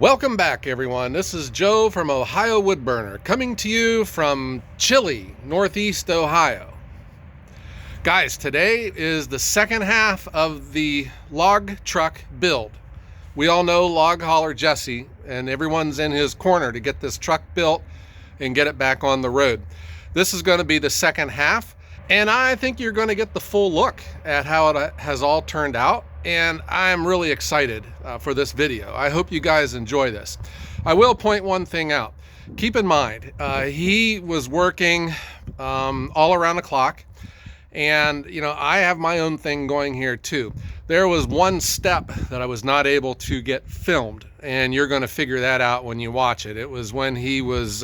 Welcome back, everyone. This is Joe from Ohio Woodburner, coming to you from chilly Northeast Ohio. Guys, today is the second half of the log truck build. We all know Log Hauler Jesse, and everyone's in his corner to get this truck built and get it back on the road. This is going to be the second half, and I think you're going to get the full look at how it has all turned out. And I'm really excited for this video. I hope you guys enjoy this. I will point one thing out. Keep in mind, he was working all around the clock, and you know, I have my own thing going here too. There was one step that I was not able to get filmed, and you're going to figure that out when you watch it. It was when he was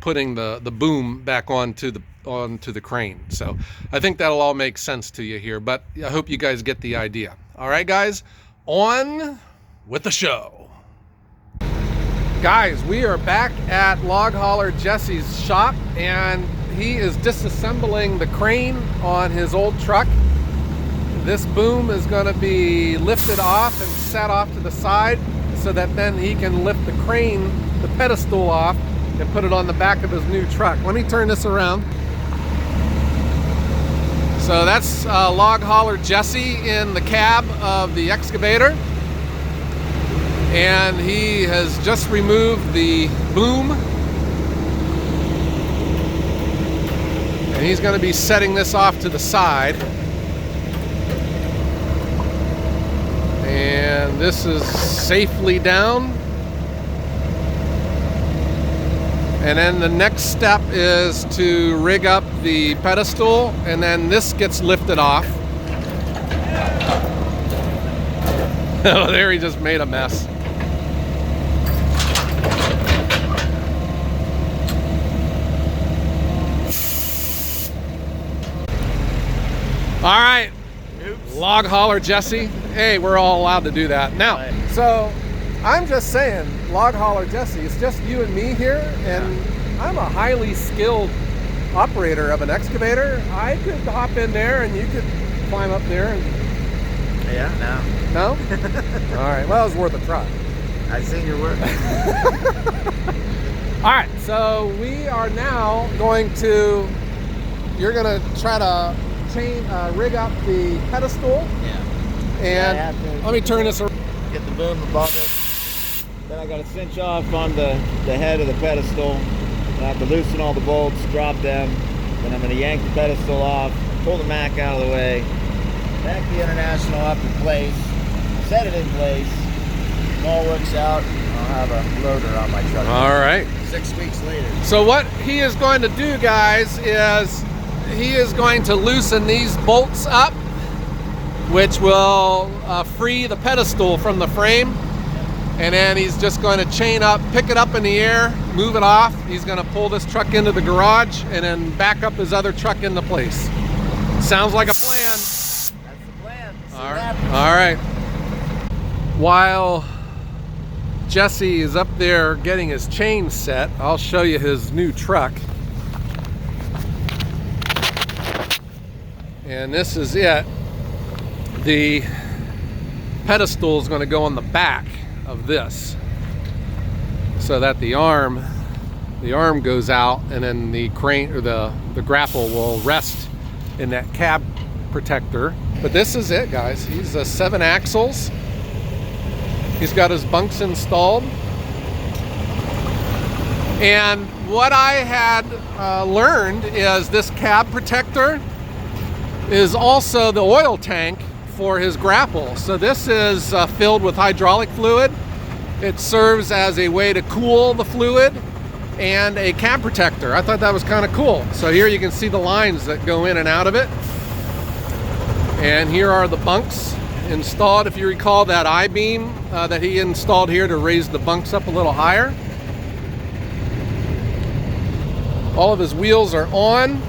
putting the boom back onto the crane. So I think that'll all make sense to you here, but I hope you guys get the idea. All right, guys, on with the show. Guys, we are back at Log Hauler Jesse's shop, and he is disassembling the crane on his old truck. This boom is going to be lifted off and set off to the side so that then he can lift the crane, the pedestal off, and put it on the back of his new truck. Let me turn this around. So that's Log Hauler Jesse in the cab of the excavator. And he has just removed the boom. And he's going to be setting this off to the side. And this is safely down. And then the next step is to rig up the pedestal, and then this gets lifted off. Oh, there he just made a mess. All right, oops. Log Hauler Jesse. Hey, we're all allowed to do that. Now, so I'm just saying, Log Hauler Jesse, it's just you and me here, and I'm a highly skilled operator of an excavator. I could hop in there and you could climb up there and... Yeah, no. No? All right, well, it was worth a try. I've seen your work. All right, so we are now going to... You're going to try to rig up the pedestal. Yeah. And let me turn this around. Get the boom above it. Then I got to cinch off on the head of the pedestal. And I have to loosen all the bolts, drop them. Then I'm going to yank the pedestal off, pull the Mac out of the way, back the International up in place, set it in place. If all works out, I'll have a loader on my truck. All right. 6 weeks later. So what he is going to do, guys, is he is going to loosen these bolts up, which will free the pedestal from the frame. And then he's just going to chain up, pick it up in the air, move it off. He's going to pull this truck into the garage and then back up his other truck into place. Sounds like a plan. That's the plan. All right. While Jesse is up there getting his chain set, I'll show you his new truck. And this is it. The pedestal is going to go on the back of this so that the arm goes out, and then the crane or the grapple will rest in that cab protector. But this is it, guys. He's a 7 axles. He's got his bunks installed. And what I had learned is this cab protector is also the oil tank for his grapple. So this is filled with hydraulic fluid. It serves as a way to cool the fluid and a cab protector. I thought that was kind of cool. So here you can see the lines that go in and out of it. And here are the bunks installed. If you recall that I-beam that he installed here to raise the bunks up a little higher. All of his wheels are on.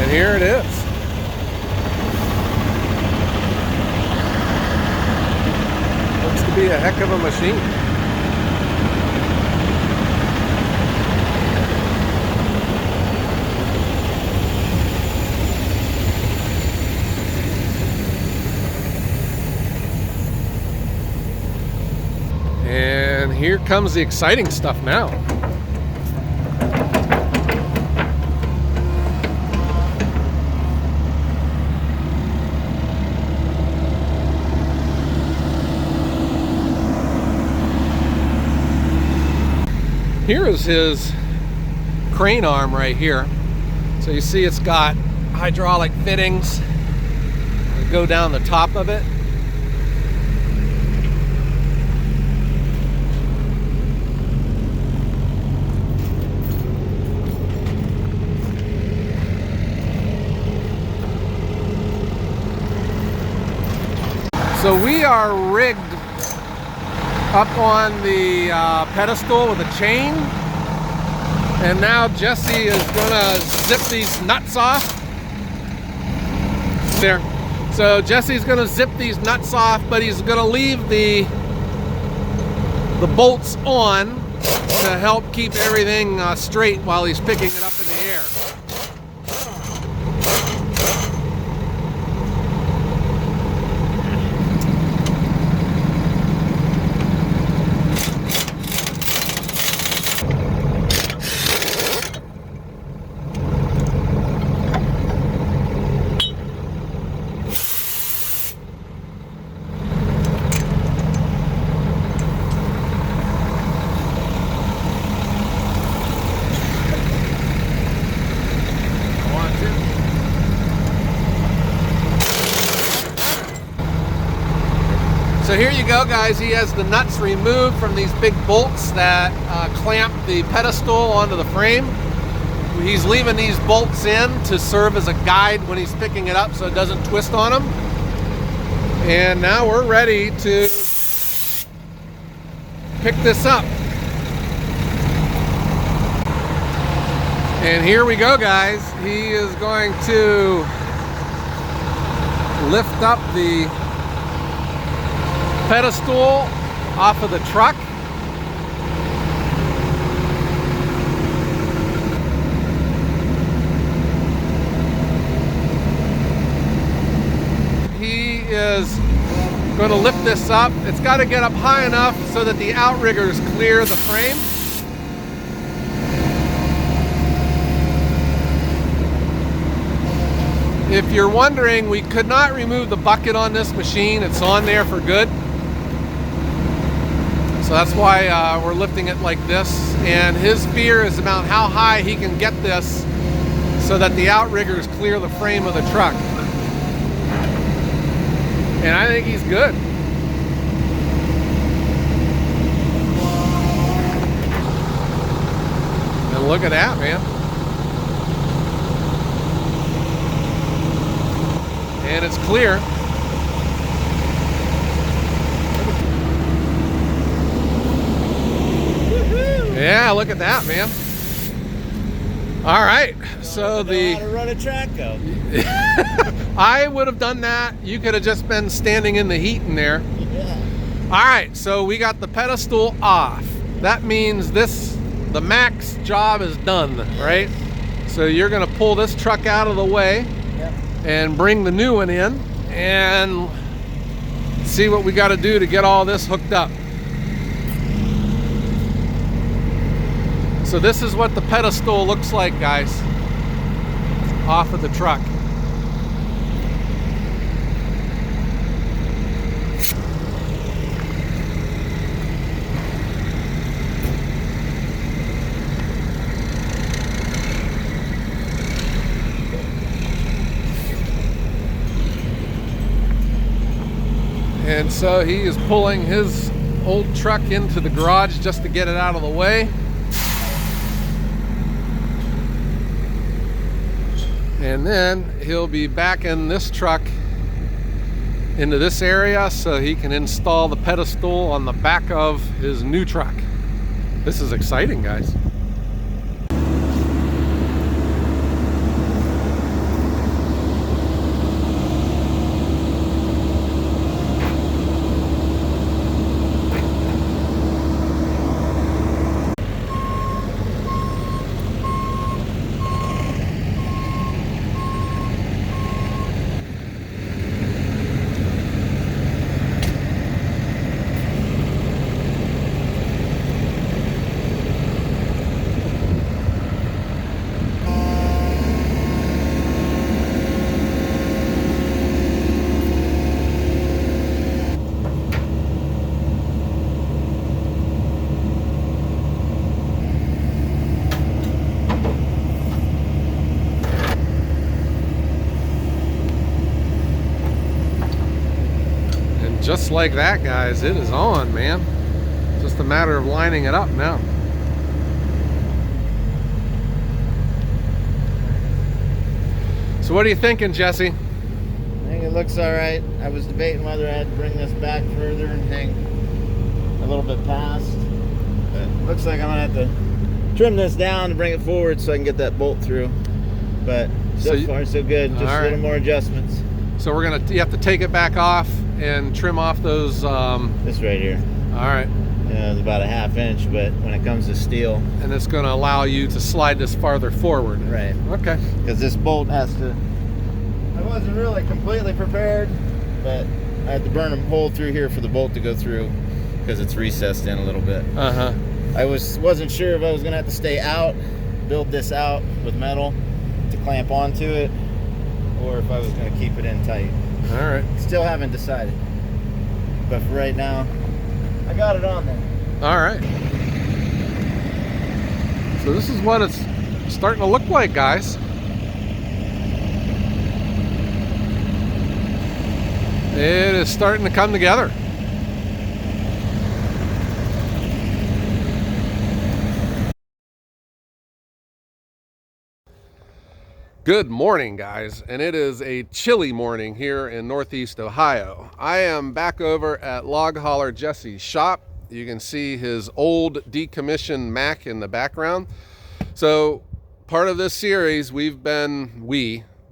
And here it is. Looks to be a heck of a machine. here comes the exciting stuff now. Here is his crane arm right here. So you see it's got hydraulic fittings that go down the top of it. So we are rigged up on the pedestal with a chain, and now Jesse is gonna zip these nuts off. There. So Jesse's gonna zip these nuts off, but he's gonna leave the bolts on to help keep everything straight while he's picking it up in the air. So here you go, guys. He has the nuts removed from these big bolts that clamp the pedestal onto the frame. He's leaving these bolts in to serve as a guide when he's picking it up so it doesn't twist on him. And now we're ready to pick this up. And here we go, guys. He is going to lift up the pedestal off of the truck. He is going to lift this up. It's got to get up high enough so that the outriggers clear the frame. If you're wondering, we could not remove the bucket on this machine. It's on there for good. So that's why we're lifting it like this. And his fear is about how high he can get this so that the outriggers clear the frame of the truck. And I think he's good. And look at that, man. And it's clear. Yeah, look at that, man. All right, so know how to run a track though. I would have done that. You could have just been standing in the heat in there. Yeah. All right, so we got the pedestal off. That means the max job is done, right? So you're gonna pull this truck out of the way. Yep. And bring the new one in and see what we got to do to get all this hooked up. So this is what the pedestal looks like, guys, off of the truck. And so he is pulling his old truck into the garage just to get it out of the way. And then he'll be backing this truck into this area so he can install the pedestal on the back of his new truck. This is exciting, guys. Just like that, guys, it is on, man. Just a matter of lining it up now. So what are you thinking, Jesse? I think it looks all right. I was debating whether I had to bring this back further and hang a little bit past. But it looks like I'm gonna have to trim this down to bring it forward so I can get that bolt through. But so far so good. Just a little more adjustments. So you have to take it back off and trim off those. This right here. All right. Yeah, it's about a 1/2 inch, but when it comes to steel. And it's going to allow you to slide this farther forward. Right. Okay. Because this bolt has to. I wasn't really completely prepared, but I had to burn a hole through here for the bolt to go through because it's recessed in a little bit. I wasn't sure if I was going to have to stay out, build this out with metal to clamp onto it, or if I was going to keep it in tight. All right. Still haven't decided. But for right now, I got it on there. All right. So this is what it's starting to look like, guys. It is starting to come together. Good morning, guys, and it is a chilly morning here in Northeast Ohio. I am back over at Log Hauler Jesse's shop. You can see his old decommissioned Mack in the background. So part of this series,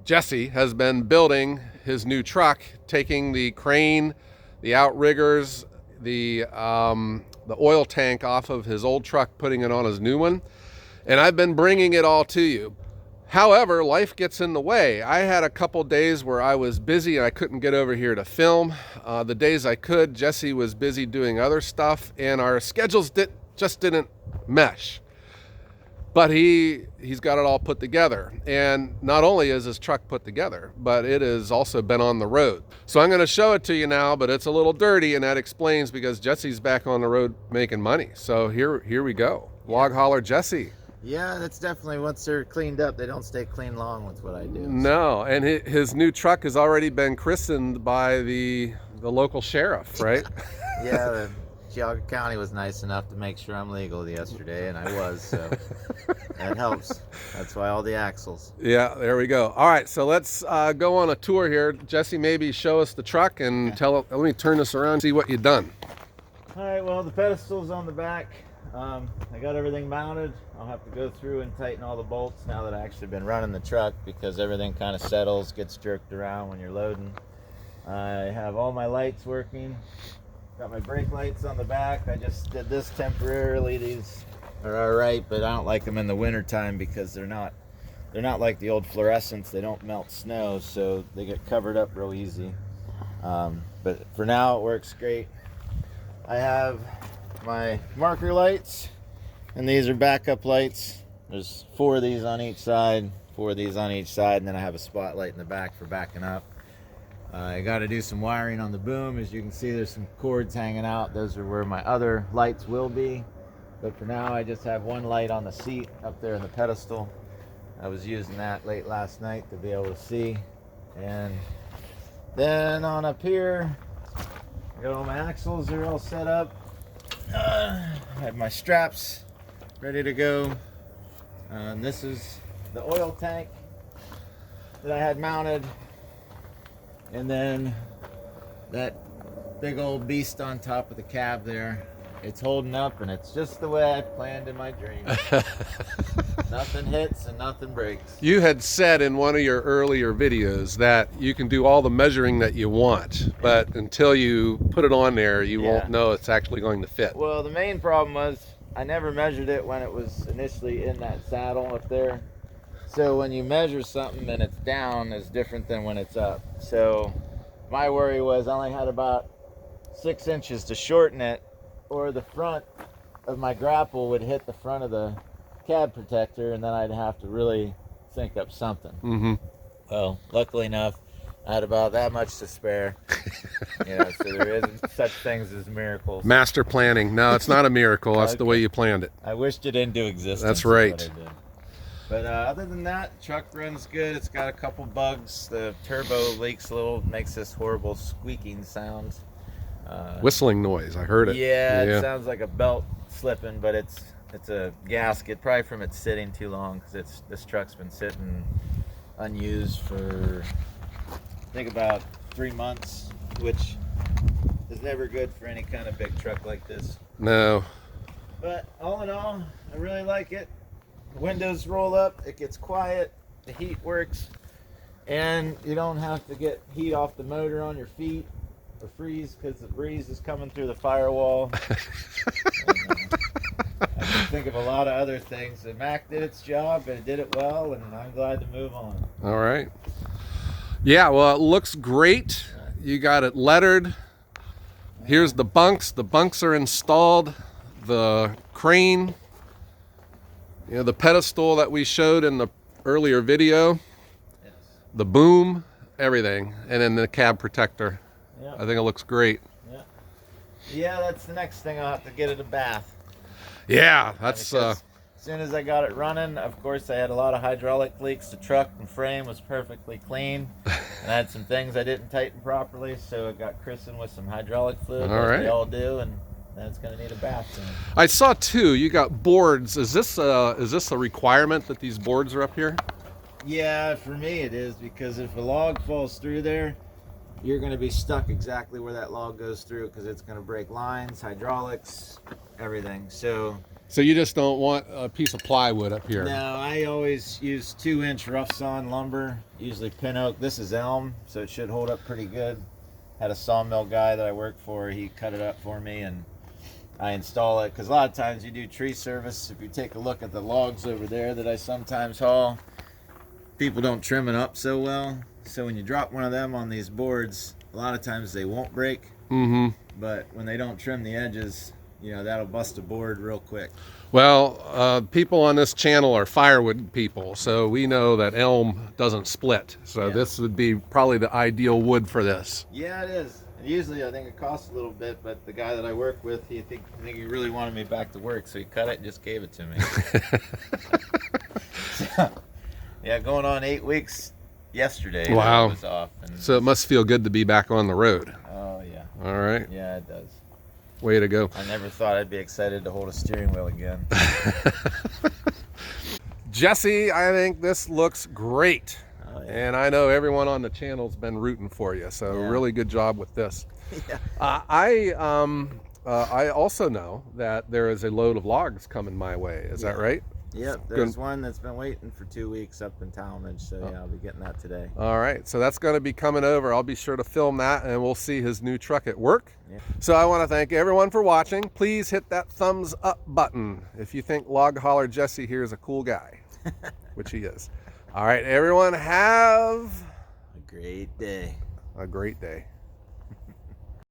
Jesse has been building his new truck, taking the crane, the outriggers, the oil tank off of his old truck, putting it on his new one, and I've been bringing it all to you. However, life gets in the way. I had a couple days where I was busy and I couldn't get over here to film. The days I could, Jesse was busy doing other stuff, and our schedules just didn't mesh. But he's got it all put together. And not only is his truck put together, but it has also been on the road. So I'm going to show it to you now, but it's a little dirty, and that explains because Jesse's back on the road making money. So here we go. Log Hauler Jesse. Yeah, that's definitely, once they're cleaned up, they don't stay clean long with what I do. So. No, and his new truck has already been christened by the local sheriff, right? Yeah, Geauga County was nice enough to make sure I'm legal yesterday, and I was, so that helps. That's why all the axles. Yeah, there we go. All right, so let's go on a tour here. Jesse, maybe show us the truck and let me turn this around and see what you've done. All right, well, the pedestal's on the back. I got everything mounted. I'll have to go through and tighten all the bolts now that I've actually been running the truck, because everything kind of settles, gets jerked around when you're loading. I have all my lights working. Got my brake lights on the back. I just did this temporarily. These are all right, but I don't like them in the winter time because they're not like the old fluorescents. They don't melt snow, so they get covered up real easy. But for now, it works great. I have my marker lights, and these are backup lights. There's 4 of these on each side, 4 of these on each side, and then I have a spotlight in the back for backing up. I got to do some wiring on the boom. As you can see, there's some cords hanging out. Those are where my other lights will be, but for now I just have one light on the seat up there in the pedestal. I was using that late last night to be able to see. And then on up here, I got all my axles, they're all set up. I have my straps ready to go. This is the oil tank that I had mounted, and then that big old beast on top of the cab there. It's holding up, and it's just the way I planned in my dream. Nothing hits and nothing breaks. You had said in one of your earlier videos that you can do all the measuring that you want, but until you put it on there, you won't know it's actually going to fit. Well, the main problem was I never measured it when it was initially in that saddle up there. So when you measure something and it's down is different than when it's up. So my worry was I only had about 6 inches to shorten it, or the front of my grapple would hit the front of the cab protector, and then I'd have to really think up something. Mm-hmm. Well, luckily enough, I had about that much to spare. So there isn't such things as miracles. Master planning. No, it's not a miracle. That's the way you planned it. I wished it into existence. That's right. But other than that, the truck runs good. It's got a couple bugs. The turbo leaks a little, makes this horrible squeaking sound. Whistling noise. I heard it. Yeah, it sounds like a belt slipping, but it's a gasket, probably from it sitting too long, because this truck's been sitting unused for I think about 3 months, which is never good for any kind of big truck like this. No. But all in all, I really like it. The windows roll up, it gets quiet, the heat works, and you don't have to get heat off the motor on your feet or freeze because the breeze is coming through the firewall. I can think of a lot of other things. The Mac did its job, and it did it well, and I'm glad to move on. All right. Yeah, well, it looks great. You got it lettered. Here's the bunks. The bunks are installed. The crane, the pedestal that we showed in the earlier video, Yes. the boom, everything, and then the cab protector. Yeah. I think it looks great. Yeah, that's the next thing. I'll have to get it a bath. Yeah, that's As soon as I got it running, of course, I had a lot of hydraulic leaks. The truck and frame was perfectly clean, and I had some things I didn't tighten properly, so I got christened with some hydraulic fluid, All as right. they all do, and then it's going to need a bath soon. I saw too. You got boards. Is this a requirement that these boards are up here? Yeah, for me it is, because if a log falls through there, you're going to be stuck exactly where that log goes through, because it's going to break lines, hydraulics, everything. So you just don't want a piece of plywood up here. no, I always use 2-inch rough sawn lumber, usually pin oak. This is elm, so it should hold up pretty good. Had a sawmill guy that I work for, he cut it up for me, and I install it, because a lot of times you do tree service. If you take a look at the logs over there that I sometimes haul, people don't trim it up so well. So when you drop one of them on these boards, a lot of times they won't break. Mm-hmm. But when they don't trim the edges, that'll bust a board real quick. Well, people on this channel are firewood people, so we know that elm doesn't split. So Yeah. this would be probably the ideal wood for this. Yeah, it is. And usually I think it costs a little bit, but the guy that I work with, I think he really wanted me back to work, so he cut it and just gave it to me. So, yeah, going on 8 weeks yesterday. Wow. I was off. And So it must feel good to be back on the road. oh, yeah. All right. Yeah, it does. Way to go. I never thought I'd be excited to hold a steering wheel again. Jesse, I think this looks great. Oh, yeah. And I know everyone on the channel's been rooting for you. So Yeah. really good job with this. Yeah. I also know that there is a load of logs coming my way. Is that right? Yep, there's one that's been waiting for 2 weeks up in Talmadge, so yeah, I'll be getting that today. All right, so that's going to be coming over. I'll be sure to film that, and we'll see his new truck at work. Yeah. So I want to thank everyone for watching. Please hit that thumbs up button if you think Log Holler Jesse here is a cool guy, which he is. All right, everyone, have A great day. a great day.